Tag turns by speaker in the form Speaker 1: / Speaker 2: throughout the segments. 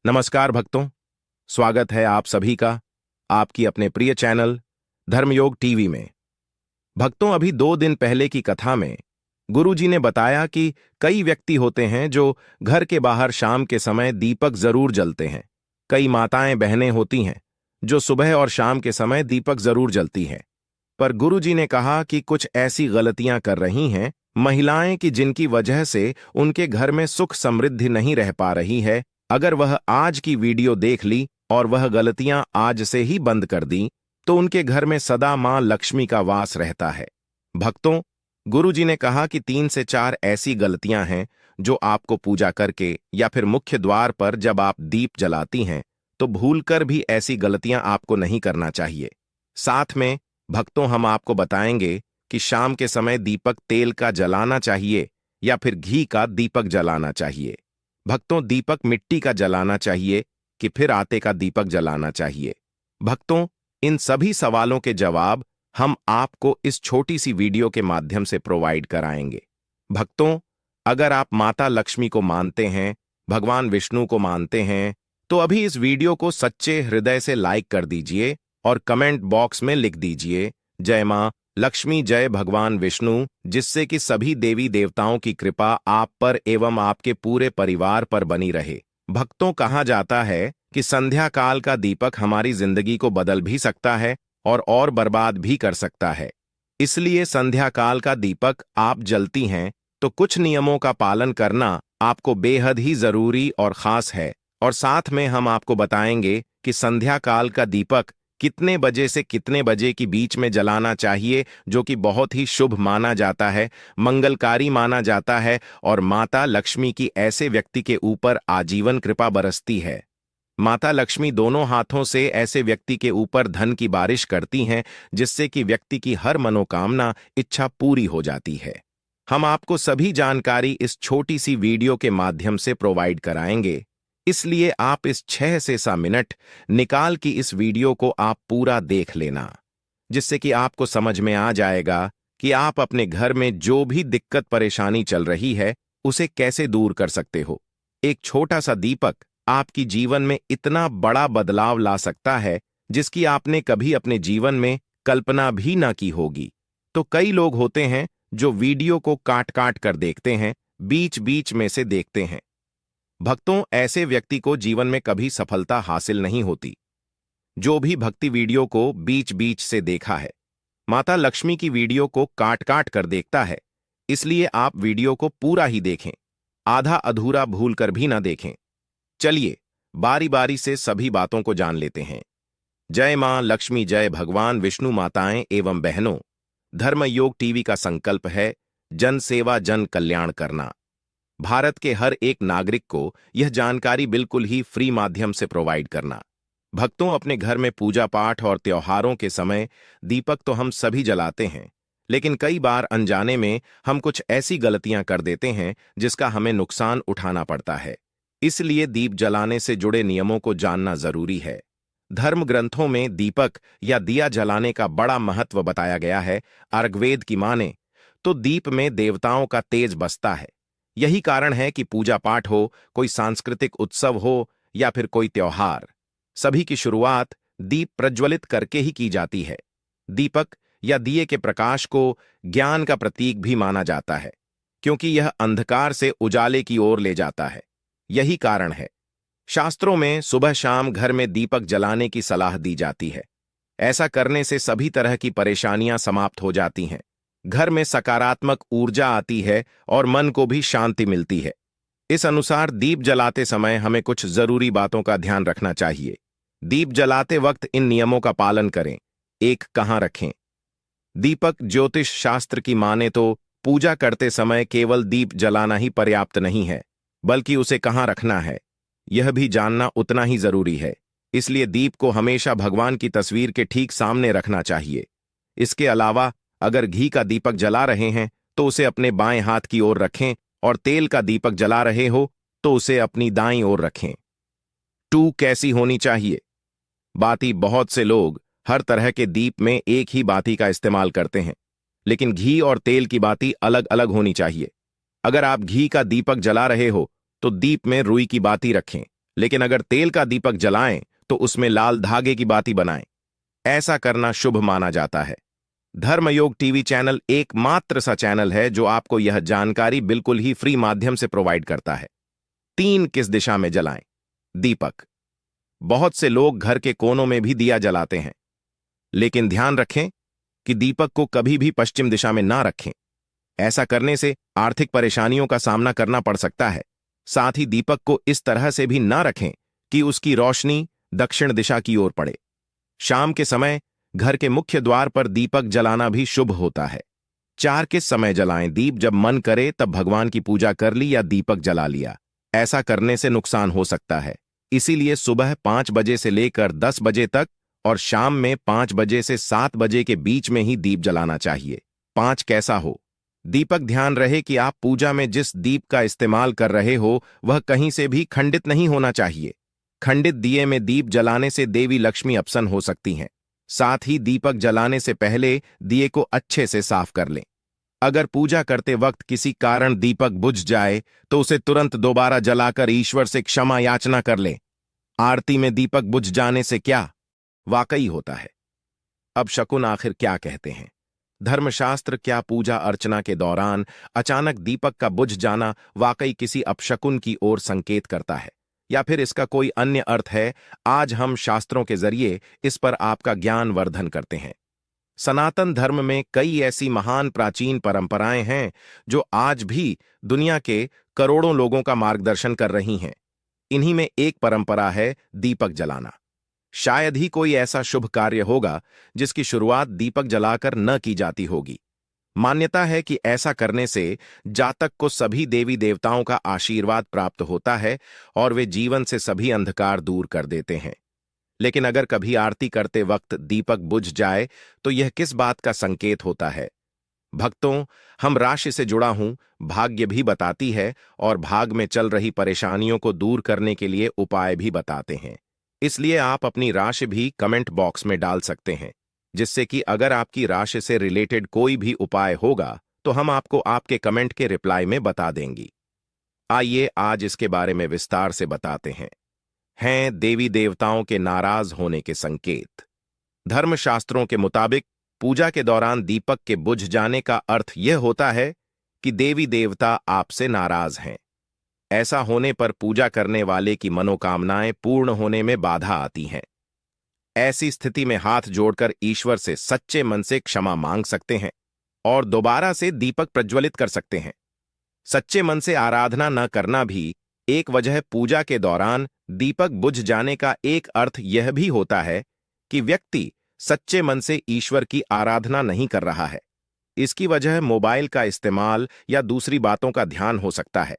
Speaker 1: नमस्कार भक्तों, स्वागत है आप सभी का आपकी अपने प्रिय चैनल धर्मयोग टीवी में। भक्तों, अभी 2 दिन पहले की कथा में गुरुजी ने बताया कि कई व्यक्ति होते हैं जो घर के बाहर शाम के समय दीपक जरूर जलते हैं। कई माताएं बहनें होती हैं जो सुबह और शाम के समय दीपक जरूर जलती हैं। पर गुरुजी ने कहा कि कुछ ऐसी गलतियां कर रही हैं महिलाएं कि जिनकी वजह से उनके घर में सुख समृद्धि नहीं रह पा रही है। अगर वह आज की वीडियो देख ली और वह गलतियां आज से ही बंद कर दी तो उनके घर में सदा मां लक्ष्मी का वास रहता है। भक्तों, गुरुजी ने कहा कि 3 से 4 ऐसी गलतियां हैं जो आपको पूजा करके या फिर मुख्य द्वार पर जब आप दीप जलाती हैं तो भूलकर भी ऐसी गलतियां आपको नहीं करना चाहिए। साथ में भक्तों, हम आपको बताएंगे कि शाम के समय दीपक तेल का जलाना चाहिए या फिर घी का दीपक जलाना चाहिए। भक्तों, दीपक मिट्टी का जलाना चाहिए कि फिर आटे का दीपक जलाना चाहिए। भक्तों, इन सभी सवालों के जवाब हम आपको इस छोटी सी वीडियो के माध्यम से प्रोवाइड कराएंगे। भक्तों, अगर आप माता लक्ष्मी को मानते हैं, भगवान विष्णु को मानते हैं, तो अभी इस वीडियो को सच्चे हृदय से लाइक कर दीजिए और कमेंट बॉक्स में लिख दीजिए जय मां लक्ष्मी, जय भगवान विष्णु, जिससे कि सभी देवी देवताओं की कृपा आप पर एवं आपके पूरे परिवार पर बनी रहे। भक्तों, कहा जाता है कि संध्या काल का दीपक हमारी जिंदगी को बदल भी सकता है और बर्बाद भी कर सकता है। इसलिए संध्या काल का दीपक आप जलती हैं तो कुछ नियमों का पालन करना आपको बेहद ही जरूरी और खास है। और साथ में हम आपको बताएंगे कि संध्या काल का दीपक कितने बजे से कितने बजे के बीच में जलाना चाहिए, जो कि बहुत ही शुभ माना जाता है, मंगलकारी माना जाता है और माता लक्ष्मी की ऐसे व्यक्ति के ऊपर आजीवन कृपा बरसती है। माता लक्ष्मी दोनों हाथों से ऐसे व्यक्ति के ऊपर धन की बारिश करती हैं, जिससे कि व्यक्ति की हर मनोकामना इच्छा पूरी हो जाती है। हम आपको सभी जानकारी इस छोटी सी वीडियो के माध्यम से प्रोवाइड कराएंगे, इसलिए आप इस 6 से 7 मिनट निकाल की इस वीडियो को आप पूरा देख लेना, जिससे कि आपको समझ में आ जाएगा कि आप अपने घर में जो भी दिक्कत परेशानी चल रही है उसे कैसे दूर कर सकते हो। एक छोटा सा दीपक आपकी जीवन में इतना बड़ा बदलाव ला सकता है जिसकी आपने कभी अपने जीवन में कल्पना भी ना की होगी। तो कई लोग होते हैं जो वीडियो को काट काट कर देखते हैं, बीच बीच में से देखते हैं। भक्तों, ऐसे व्यक्ति को जीवन में कभी सफलता हासिल नहीं होती। जो भी भक्ति वीडियो को बीच बीच से देखा है, माता लक्ष्मी की वीडियो को काट काट कर देखता है, इसलिए आप वीडियो को पूरा ही देखें, आधा अधूरा भूल कर भी ना देखें। चलिए बारी बारी से सभी बातों को जान लेते हैं। जय मां लक्ष्मी, जय भगवान विष्णु। माताएं एवं बहनों, धर्मयोग टीवी का संकल्प है जन सेवा जन कल्याण करना। भारत के हर एक नागरिक को यह जानकारी बिल्कुल ही फ्री माध्यम से प्रोवाइड करना। भक्तों, अपने घर में पूजा पाठ और त्योहारों के समय दीपक तो हम सभी जलाते हैं, लेकिन कई बार अनजाने में हम कुछ ऐसी गलतियां कर देते हैं जिसका हमें नुकसान उठाना पड़ता है। इसलिए दीप जलाने से जुड़े नियमों को जानना जरूरी है। धर्म ग्रंथों में दीपक या दिया जलाने का बड़ा महत्व बताया गया है। अर्ग्वेद की माने तो दीप में देवताओं का तेज बसता है। यही कारण है कि पूजा पाठ हो, कोई सांस्कृतिक उत्सव हो या फिर कोई त्योहार, सभी की शुरुआत दीप प्रज्वलित करके ही की जाती है। दीपक या दिए के प्रकाश को ज्ञान का प्रतीक भी माना जाता है, क्योंकि यह अंधकार से उजाले की ओर ले जाता है। यही कारण है शास्त्रों में सुबह शाम घर में दीपक जलाने की सलाह दी जाती है। ऐसा करने से सभी तरह की परेशानियां समाप्त हो जाती हैं, घर में सकारात्मक ऊर्जा आती है और मन को भी शांति मिलती है। इस अनुसार दीप जलाते समय हमें कुछ जरूरी बातों का ध्यान रखना चाहिए। दीप जलाते वक्त इन नियमों का पालन करें। एक, कहां रखें। दीपक ज्योतिष शास्त्र की माने तो पूजा करते समय केवल दीप जलाना ही पर्याप्त नहीं है, बल्कि उसे कहां रखना है यह भी जानना उतना ही जरूरी है। इसलिए दीप को हमेशा भगवान की तस्वीर के ठीक सामने रखना चाहिए। इसके अलावा अगर घी का दीपक जला रहे हैं तो उसे अपने बाएं हाथ की ओर रखें और तेल का दीपक जला रहे हो तो उसे अपनी दाईं ओर रखें। 2, कैसी होनी चाहिए। बाती। बहुत से लोग हर तरह के दीप में एक ही बाती का इस्तेमाल करते हैं, लेकिन घी और तेल की बाती अलग अलग होनी चाहिए। अगर आप घी का दीपक जला रहे हो तो दीप में रुई की बाती रखें, लेकिन अगर तेल का दीपक जलाएं तो उसमें लाल धागे की बाती बनाएं। ऐसा करना शुभ माना जाता है। धर्मयोग टीवी चैनल एकमात्र सा चैनल है जो आपको यह जानकारी बिल्कुल ही फ्री माध्यम से प्रोवाइड करता है। 3 किस दिशा में जलाएं दीपक। बहुत से लोग घर के कोनों में भी दिया जलाते हैं, लेकिन ध्यान रखें कि दीपक को कभी भी पश्चिम दिशा में ना रखें। ऐसा करने से आर्थिक परेशानियों का सामना करना पड़ सकता है। साथ ही दीपक को इस तरह से भी ना रखें कि उसकी रोशनी दक्षिण दिशा की ओर पड़े। शाम के समय घर के मुख्य द्वार पर दीपक जलाना भी शुभ होता है। 4 किस समय जलाएं दीप। जब मन करे तब भगवान की पूजा कर ली या दीपक जला लिया। ऐसा करने से नुकसान हो सकता है, इसीलिए सुबह 5 बजे से लेकर 10 बजे तक और शाम में 5 बजे से 7 बजे के बीच में ही दीप जलाना चाहिए। 5 कैसा हो दीपक। ध्यान रहे कि आप पूजा में जिस दीप का इस्तेमाल कर रहे हो वह कहीं से भी खंडित नहीं होना चाहिए। खंडित दिए में दीप जलाने से देवी लक्ष्मी अपसन हो सकती हैं। साथ ही दीपक जलाने से पहले दिए को अच्छे से साफ कर लें। अगर पूजा करते वक्त किसी कारण दीपक बुझ जाए तो उसे तुरंत दोबारा जलाकर ईश्वर से क्षमा याचना कर लें। आरती में दीपक बुझ जाने से क्या वाकई होता है। अब शकुन आखिर क्या कहते हैं धर्मशास्त्र। क्या पूजा अर्चना के दौरान अचानक दीपक का बुझ जाना वाकई किसी अपशकुन की ओर संकेत करता है, या फिर इसका कोई अन्य अर्थ है? आज हम शास्त्रों के जरिए इस पर आपका ज्ञान वर्धन करते हैं। सनातन धर्म में कई ऐसी महान प्राचीन परंपराएं हैं जो आज भी दुनिया के करोड़ों लोगों का मार्गदर्शन कर रही हैं। इन्हीं में एक परंपरा है दीपक जलाना। शायद ही कोई ऐसा शुभ कार्य होगा जिसकी शुरुआत दीपक जलाकर न की जाती होगी। मान्यता है कि ऐसा करने से जातक को सभी देवी देवताओं का आशीर्वाद प्राप्त होता है और वे जीवन से सभी अंधकार दूर कर देते हैं। लेकिन अगर कभी आरती करते वक्त दीपक बुझ जाए तो यह किस बात का संकेत होता है? भक्तों, हम राशि से जुड़ा हूं भाग्य भी बताती है और भाग में चल रही परेशानियों को दूर करने के लिए उपाय भी बताते हैं। इसलिए आप अपनी राशि भी कमेंट बॉक्स में डाल सकते हैं, जिससे कि अगर आपकी राशि से रिलेटेड कोई भी उपाय होगा तो हम आपको आपके कमेंट के रिप्लाई में बता देंगी। आइए आज इसके बारे में विस्तार से बताते हैं देवी देवताओं के नाराज होने के संकेत। धर्मशास्त्रों के मुताबिक पूजा के दौरान दीपक के बुझ जाने का अर्थ यह होता है कि देवी देवता आपसे नाराज हैं। ऐसा होने पर पूजा करने वाले की मनोकामनाएं पूर्ण होने में बाधा आती हैं। ऐसी स्थिति में हाथ जोड़कर ईश्वर से सच्चे मन से क्षमा मांग सकते हैं और दोबारा से दीपक प्रज्वलित कर सकते हैं। सच्चे मन से आराधना न करना भी एक वजह। पूजा के दौरान दीपक बुझ जाने का एक अर्थ यह भी होता है कि व्यक्ति सच्चे मन से ईश्वर की आराधना नहीं कर रहा है। इसकी वजह मोबाइल का इस्तेमाल या दूसरी बातों का ध्यान हो सकता है।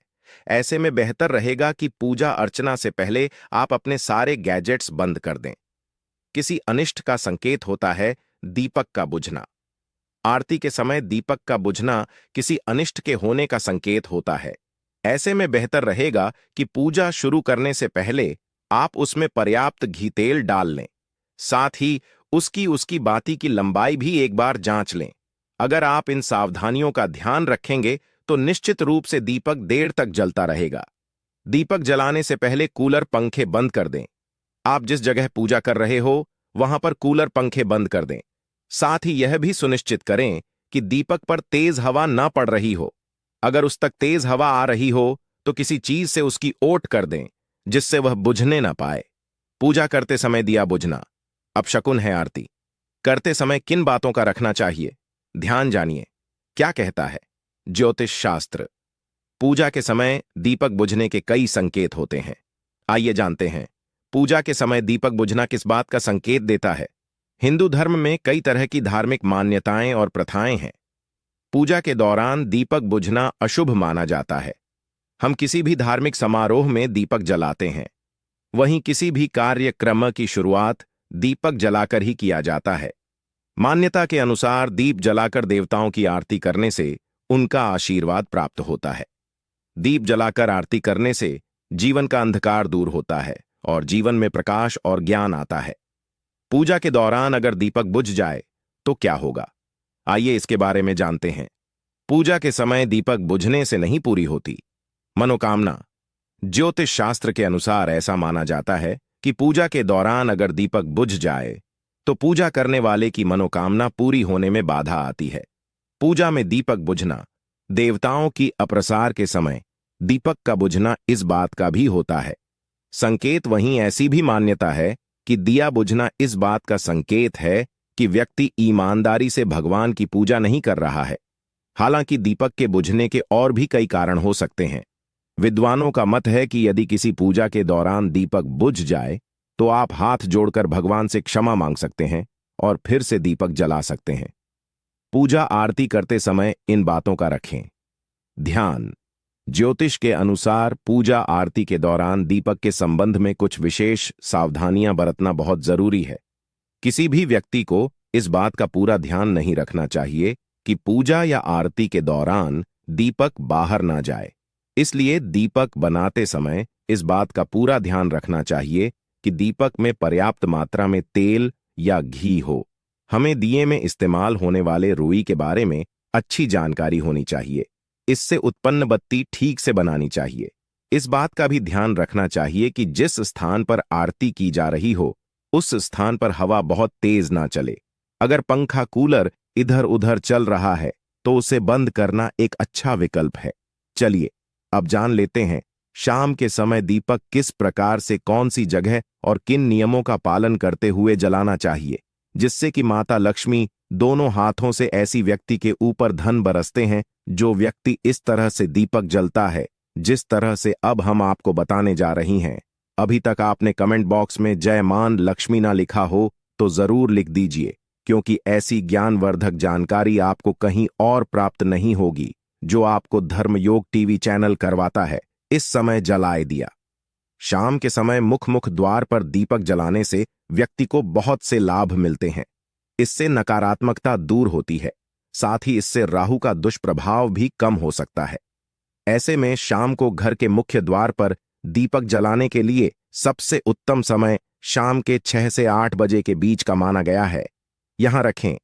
Speaker 1: ऐसे में बेहतर रहेगा कि पूजा अर्चना से पहले आप अपने सारे गैजेट्स बंद कर दें। किसी अनिष्ट का संकेत होता है दीपक का बुझना। आरती के समय दीपक का बुझना किसी अनिष्ट के होने का संकेत होता है। ऐसे में बेहतर रहेगा कि पूजा शुरू करने से पहले आप उसमें पर्याप्त घी तेल डाल लें। साथ ही उसकी बाती की लंबाई भी एक बार जांच लें। अगर आप इन सावधानियों का ध्यान रखेंगे तो निश्चित रूप से दीपक देर तक जलता रहेगा। दीपक जलाने से पहले कूलर पंखे बंद कर दें। आप जिस जगह पूजा कर रहे हो वहां पर कूलर पंखे बंद कर दें। साथ ही यह भी सुनिश्चित करें कि दीपक पर तेज हवा न पड़ रही हो। अगर उस तक तेज हवा आ रही हो तो किसी चीज से उसकी ओट कर दें जिससे वह बुझने ना पाए। पूजा करते समय दिया बुझना अपशकुन है। आरती करते समय किन बातों का रखना चाहिए ध्यान जानिए। क्या कहता है ज्योतिष शास्त्र? पूजा के समय दीपक बुझने के कई संकेत होते हैं। आइए जानते हैं पूजा के समय दीपक बुझना किस बात का संकेत देता है। हिंदू धर्म में कई तरह की धार्मिक मान्यताएं और प्रथाएं हैं। पूजा के दौरान दीपक बुझना अशुभ माना जाता है। हम किसी भी धार्मिक समारोह में दीपक जलाते हैं, वहीं किसी भी कार्यक्रम की शुरुआत दीपक जलाकर ही किया जाता है। मान्यता के अनुसार दीप जलाकर देवताओं की आरती करने से उनका आशीर्वाद प्राप्त होता है। दीप जलाकर आरती करने से जीवन का अंधकार दूर होता है और जीवन में प्रकाश और ज्ञान आता है। पूजा के दौरान अगर दीपक बुझ जाए तो क्या होगा, आइए इसके बारे में जानते हैं। पूजा के समय दीपक बुझने से नहीं पूरी होती मनोकामना। ज्योतिष शास्त्र के अनुसार ऐसा माना जाता है कि पूजा के दौरान अगर दीपक बुझ जाए तो पूजा करने वाले की मनोकामना पूरी होने में बाधा आती है। पूजा में दीपक बुझना, देवताओं की अप्रसार के समय दीपक का बुझना इस बात का भी होता है संकेत। वहीं ऐसी भी मान्यता है कि दिया बुझना इस बात का संकेत है कि व्यक्ति ईमानदारी से भगवान की पूजा नहीं कर रहा है। हालांकि दीपक के बुझने के और भी कई कारण हो सकते हैं। विद्वानों का मत है कि यदि किसी पूजा के दौरान दीपक बुझ जाए तो आप हाथ जोड़कर भगवान से क्षमा मांग सकते हैं और फिर से दीपक जला सकते हैं। पूजा आरती करते समय इन बातों का रखें ध्यान। ज्योतिष के अनुसार पूजा आरती के दौरान दीपक के संबंध में कुछ विशेष सावधानियां बरतना बहुत जरूरी है। किसी भी व्यक्ति को इस बात का पूरा ध्यान नहीं रखना चाहिए कि पूजा या आरती के दौरान दीपक बाहर ना जाए। इसलिए दीपक बनाते समय इस बात का पूरा ध्यान रखना चाहिए कि दीपक में पर्याप्त मात्रा में तेल या घी हो। हमें दिए में इस्तेमाल होने वाले रुई के बारे में अच्छी जानकारी होनी चाहिए। इससे उत्पन्न बत्ती ठीक से बनानी चाहिए। इस बात का भी ध्यान रखना चाहिए कि जिस स्थान पर आरती की जा रही हो उस स्थान पर हवा बहुत तेज ना चले। अगर पंखा कूलर इधर उधर चल रहा है तो उसे बंद करना एक अच्छा विकल्प है। चलिए अब जान लेते हैं शाम के समय दीपक किस प्रकार से कौन सी जगह और किन नियमों का पालन करते हुए जलाना चाहिए जिससे कि माता लक्ष्मी दोनों हाथों से ऐसी व्यक्ति के ऊपर धन बरसते हैं। जो व्यक्ति इस तरह से दीपक जलता है जिस तरह से अब हम आपको बताने जा रही हैं, अभी तक आपने कमेंट बॉक्स में जय मान लक्ष्मी ना लिखा हो तो जरूर लिख दीजिए, क्योंकि ऐसी ज्ञानवर्धक जानकारी आपको कहीं और प्राप्त नहीं होगी जो आपको धर्मयोग टीवी चैनल करवाता है। इस समय जलाए दिया। शाम के समय मुख द्वार पर दीपक जलाने से व्यक्ति को बहुत से लाभ मिलते हैं। इससे नकारात्मकता दूर होती है, साथ ही इससे राहु का दुष्प्रभाव भी कम हो सकता है। ऐसे में शाम को घर के मुख्य द्वार पर दीपक जलाने के लिए सबसे उत्तम समय शाम के 6 से 8 बजे के बीच का माना गया है। यहां रखें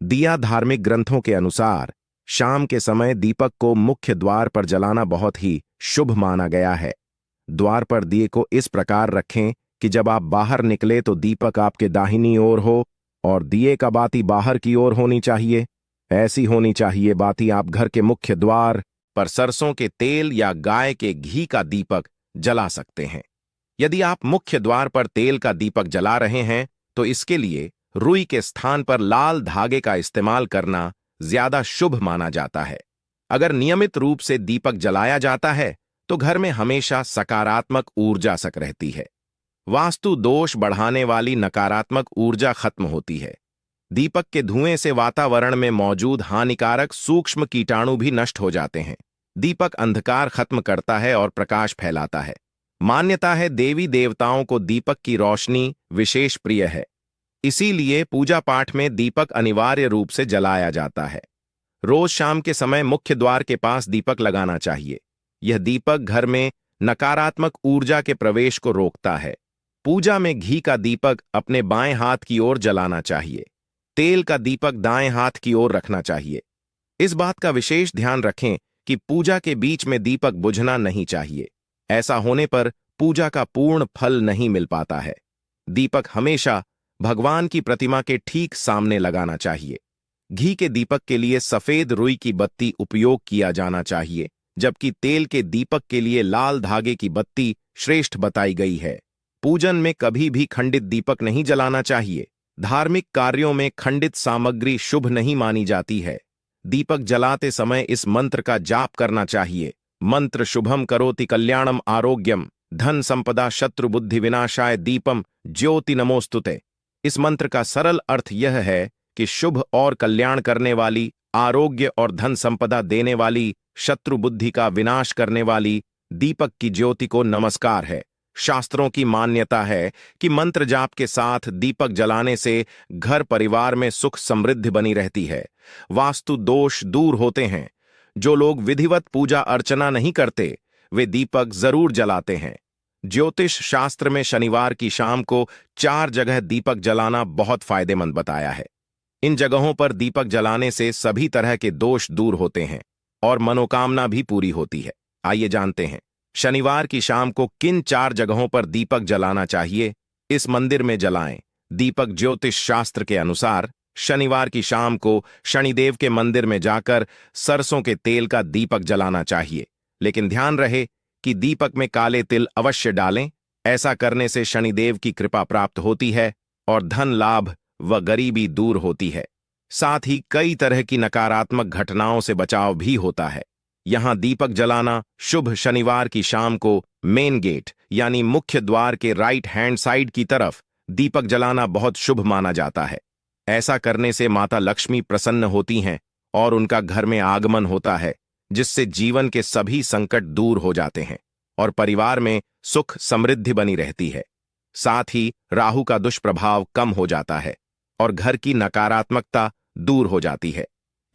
Speaker 1: दिया। धार्मिक ग्रंथों के अनुसार शाम के समय दीपक को मुख्य द्वार पर जलाना बहुत ही शुभ माना गया है। द्वार पर दिए को इस प्रकार रखें कि जब आप बाहर निकले तो दीपक आपके दाहिनी ओर हो और दिए का बाती बाहर की ओर होनी चाहिए। ऐसी होनी चाहिए बाती आप घर के मुख्य द्वार पर सरसों के तेल या गाय के घी का दीपक जला सकते हैं। यदि आप मुख्य द्वार पर तेल का दीपक जला रहे हैं तो इसके लिए रुई के स्थान पर लाल धागे का इस्तेमाल करना ज्यादा शुभ माना जाता है। अगर नियमित रूप से दीपक जलाया जाता है तो घर में हमेशा सकारात्मक ऊर्जा सक रहती है। वास्तु दोष बढ़ाने वाली नकारात्मक ऊर्जा खत्म होती है। दीपक के धुएं से वातावरण में मौजूद हानिकारक सूक्ष्म कीटाणु भी नष्ट हो जाते हैं। दीपक अंधकार खत्म करता है और प्रकाश फैलाता है। मान्यता है देवी देवताओं को दीपक की रोशनी विशेष प्रिय है, इसीलिए पूजा पाठ में दीपक अनिवार्य रूप से जलाया जाता है। रोज शाम के समय मुख्य द्वार के पास दीपक लगाना चाहिए। यह दीपक घर में नकारात्मक ऊर्जा के प्रवेश को रोकता है। पूजा में घी का दीपक अपने बाएं हाथ की ओर जलाना चाहिए। तेल का दीपक दाएं हाथ की ओर रखना चाहिए। इस बात का विशेष ध्यान रखें कि पूजा के बीच में दीपक बुझना नहीं चाहिए। ऐसा होने पर पूजा का पूर्ण फल नहीं मिल पाता है। दीपक हमेशा भगवान की प्रतिमा के ठीक सामने लगाना चाहिए। घी के दीपक के लिए सफेद रुई की बत्ती उपयोग किया जाना चाहिए, जबकि तेल के दीपक के लिए लाल धागे की बत्ती श्रेष्ठ बताई गई है। पूजन में कभी भी खंडित दीपक नहीं जलाना चाहिए। धार्मिक कार्यों में खंडित सामग्री शुभ नहीं मानी जाती है। दीपक जलाते समय इस मंत्र का जाप करना चाहिए। मंत्र शुभम करोति कल्याणम आरोग्यम धन संपदा शत्रु बुद्धि विनाशाय दीपम ज्योति नमोस्तुते। इस मंत्र का सरल अर्थ यह है कि शुभ और कल्याण करने वाली, आरोग्य और धन संपदा देने वाली, शत्रु बुद्धि का विनाश करने वाली दीपक की ज्योति को नमस्कार है। शास्त्रों की मान्यता है कि मंत्र जाप के साथ दीपक जलाने से घर परिवार में सुख समृद्धि बनी रहती है। वास्तु दोष दूर होते हैं। जो लोग विधिवत पूजा अर्चना नहीं करते वे दीपक जरूर जलाते हैं। ज्योतिष शास्त्र में शनिवार की शाम को 4 जगह दीपक जलाना बहुत फायदेमंद बताया है। इन जगहों पर दीपक जलाने से सभी तरह के दोष दूर होते हैं और मनोकामना भी पूरी होती है। आइए जानते हैं शनिवार की शाम को किन 4 जगहों पर दीपक जलाना चाहिए, इस मंदिर में जलाएं। दीपक ज्योतिष शास्त्र के अनुसार शनिवार की शाम को शनिदेव के मंदिर में जाकर सरसों के तेल का दीपक जलाना चाहिए, लेकिन ध्यान रहे कि दीपक में काले तिल अवश्य डालें। ऐसा करने से शनिदेव की कृपा प्राप्त होती है और धन लाभ व गरीबी दूर होती है। साथ ही कई तरह की नकारात्मक घटनाओं से बचाव भी होता है। यहां दीपक जलाना शुभ। शनिवार की शाम को मेन गेट यानी मुख्य द्वार के राइट हैंड साइड की तरफ दीपक जलाना बहुत शुभ माना जाता है। ऐसा करने से माता लक्ष्मी प्रसन्न होती हैं और उनका घर में आगमन होता है, जिससे जीवन के सभी संकट दूर हो जाते हैं और परिवार में सुख समृद्धि बनी रहती है। साथ ही राहु का दुष्प्रभाव कम हो जाता है और घर की नकारात्मकता दूर हो जाती है।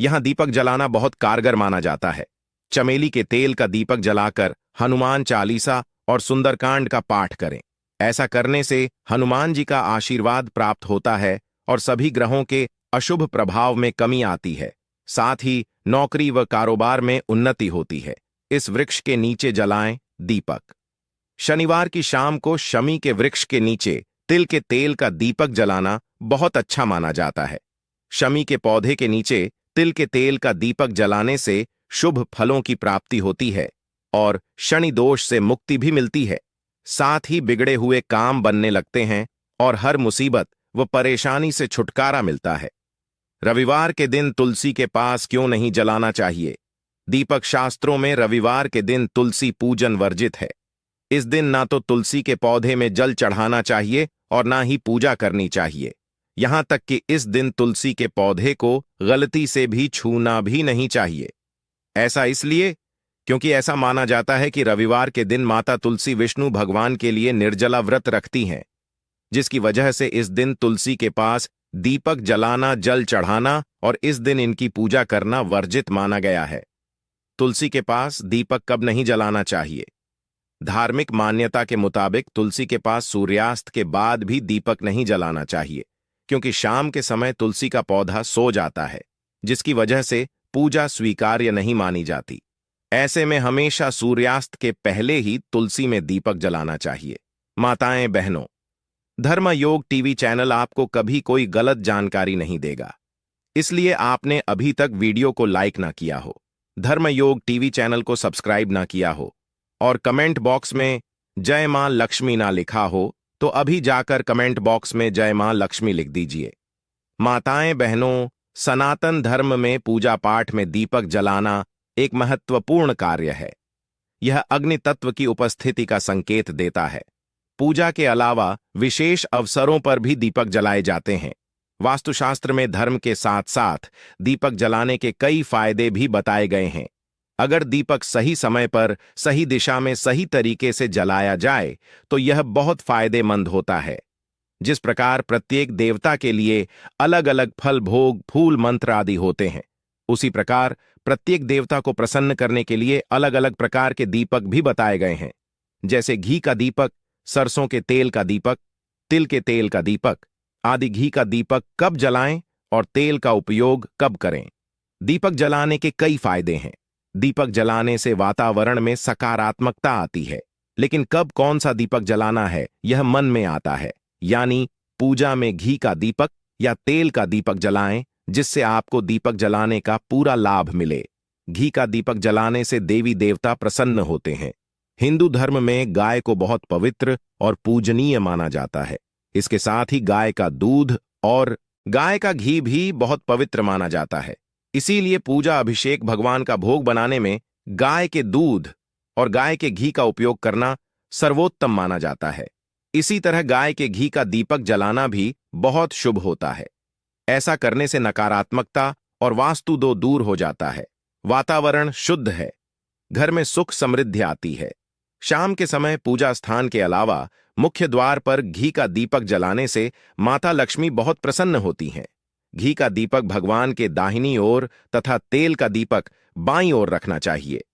Speaker 1: यहां दीपक जलाना बहुत कारगर माना जाता है। चमेली के तेल का दीपक जलाकर हनुमान चालीसा और सुंदरकांड का पाठ करें। ऐसा करने से हनुमान जी का आशीर्वाद प्राप्त होता है और सभी ग्रहों के अशुभ प्रभाव में कमी आती है। साथ ही नौकरी व कारोबार में उन्नति होती है। इस वृक्ष के नीचे जलाएं दीपक। शनिवार की शाम को शमी के वृक्ष के नीचे तिल के तेल का दीपक जलाना बहुत अच्छा माना जाता है। शमी के पौधे के नीचे तिल के तेल का दीपक जलाने से शुभ फलों की प्राप्ति होती है और शनि दोष से मुक्ति भी मिलती है। साथ ही बिगड़े हुए काम बनने लगते हैं और हर मुसीबत व परेशानी से छुटकारा मिलता है। रविवार के दिन तुलसी के पास क्यों नहीं जलाना चाहिए? दीपक शास्त्रों में रविवार के दिन तुलसी पूजन वर्जित है। इस दिन ना तो तुलसी के पौधे में जल चढ़ाना चाहिए और ना ही पूजा करनी चाहिए। यहां तक कि इस दिन तुलसी के पौधे को गलती से भी छूना भी नहीं चाहिए। ऐसा इसलिए क्योंकि ऐसा माना जाता है कि रविवार के दिन माता तुलसी विष्णु भगवान के लिए निर्जला व्रत रखती हैं, जिसकी वजह से इस दिन तुलसी के पास दीपक जलाना, जल चढ़ाना और इस दिन इनकी पूजा करना वर्जित माना गया है। तुलसी के पास दीपक कब नहीं जलाना चाहिए? धार्मिक मान्यता के मुताबिक तुलसी के पास सूर्यास्त के बाद भी दीपक नहीं जलाना चाहिए, क्योंकि शाम के समय तुलसी का पौधा सो जाता है, जिसकी वजह से पूजा स्वीकार्य नहीं मानी जाती। ऐसे में हमेशा सूर्यास्त के पहले ही तुलसी में दीपक जलाना चाहिए। माताएं बहनों, धर्म योग टीवी चैनल आपको कभी कोई गलत जानकारी नहीं देगा, इसलिए आपने अभी तक वीडियो को लाइक ना किया हो, धर्म योग टीवी चैनल को सब्सक्राइब ना किया हो और कमेंट बॉक्स में जय मां लक्ष्मी ना लिखा हो तो अभी जाकर कमेंट बॉक्स में जय मां लक्ष्मी लिख दीजिए। माताएं बहनों, सनातन धर्म में पूजा पाठ में दीपक जलाना एक महत्वपूर्ण कार्य है। यह अग्नि तत्व की उपस्थिति का संकेत देता है। पूजा के अलावा विशेष अवसरों पर भी दीपक जलाए जाते हैं। वास्तुशास्त्र में धर्म के साथ साथ दीपक जलाने के कई फायदे भी बताए गए हैं। अगर दीपक सही समय पर, सही दिशा में, सही तरीके से जलाया जाए तो यह बहुत फायदेमंद होता है। जिस प्रकार प्रत्येक देवता के लिए अलग अलग फल, भोग, फूल, मंत्र आदि होते हैं, उसी प्रकार प्रत्येक देवता को प्रसन्न करने के लिए अलग अलग प्रकार के दीपक भी बताए गए हैं, जैसे घी का दीपक, सरसों के तेल का दीपक, तिल के तेल का दीपक आदि। घी का दीपक कब जलाएं और तेल का उपयोग कब करें? दीपक जलाने के कई फायदे हैं। दीपक जलाने से वातावरण में सकारात्मकता आती है, लेकिन कब कौन सा दीपक जलाना है यह मन में आता है। यानी पूजा में घी का दीपक या तेल का दीपक जलाएं, जिससे आपको दीपक जलाने का पूरा लाभ मिले। घी का दीपक जलाने से देवी देवता प्रसन्न होते हैं। हिंदू धर्म में गाय को बहुत पवित्र और पूजनीय माना जाता है। इसके साथ ही गाय का दूध और गाय का घी भी बहुत पवित्र माना जाता है। इसीलिए पूजा, अभिषेक, भगवान का भोग बनाने में गाय के दूध और गाय के घी का उपयोग करना सर्वोत्तम माना जाता है। इसी तरह गाय के घी का दीपक जलाना भी बहुत शुभ होता है। ऐसा करने से नकारात्मकता और वास्तु दो दूर हो जाता है। वातावरण शुद्ध है, घर में सुख समृद्धि आती है। शाम के समय पूजा स्थान के अलावा मुख्य द्वार पर घी का दीपक जलाने से माता लक्ष्मी बहुत प्रसन्न होती हैं। घी का दीपक भगवान के दाहिनी ओर तथा तेल का दीपक बाईं ओर रखना चाहिए।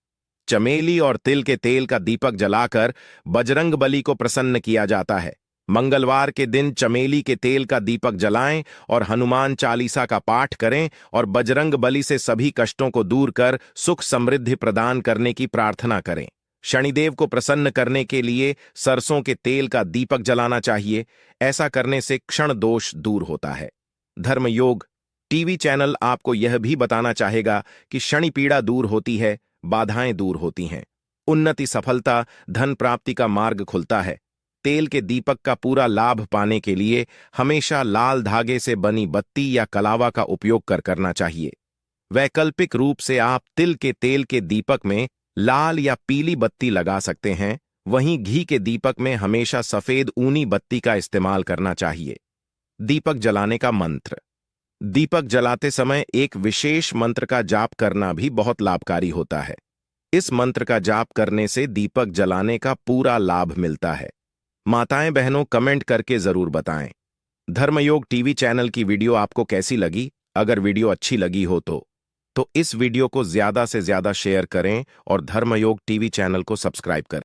Speaker 1: चमेली और तिल के तेल का दीपक जलाकर बजरंगबली को प्रसन्न किया जाता है। मंगलवार के दिन चमेली के तेल का दीपक जलाएं और हनुमान चालीसा का पाठ करें और बजरंगबली से सभी कष्टों को दूर कर सुख समृद्धि प्रदान करने की प्रार्थना करें। शनिदेव को प्रसन्न करने के लिए सरसों के तेल का दीपक जलाना चाहिए। ऐसा करने से क्षण दोष दूर होता है। धर्मयोग टीवी चैनल आपको यह भी बताना चाहेगा कि शनि पीड़ा दूर होती है, बाधाएं दूर होती हैं, उन्नति, सफलता, धन प्राप्ति का मार्ग खुलता है। तेल के दीपक का पूरा लाभ पाने के लिए हमेशा लाल धागे से बनी बत्ती या कलावा का उपयोग करना चाहिए। वैकल्पिक रूप से आप तिल के तेल के दीपक में लाल या पीली बत्ती लगा सकते हैं। वहीं घी के दीपक में हमेशा सफेद ऊनी बत्ती का इस्तेमाल करना चाहिए। दीपक जलाने का मंत्र। दीपक जलाते समय एक विशेष मंत्र का जाप करना भी बहुत लाभकारी होता है। इस मंत्र का जाप करने से दीपक जलाने का पूरा लाभ मिलता है। माताएं बहनों, कमेंट करके जरूर बताएं। धर्मयोग टीवी चैनल की वीडियो आपको कैसी लगी? अगर वीडियो अच्छी लगी हो तो इस वीडियो को ज्यादा से ज्यादा शेयर करें और धर्मयोग टीवी चैनल को सब्सक्राइब करें।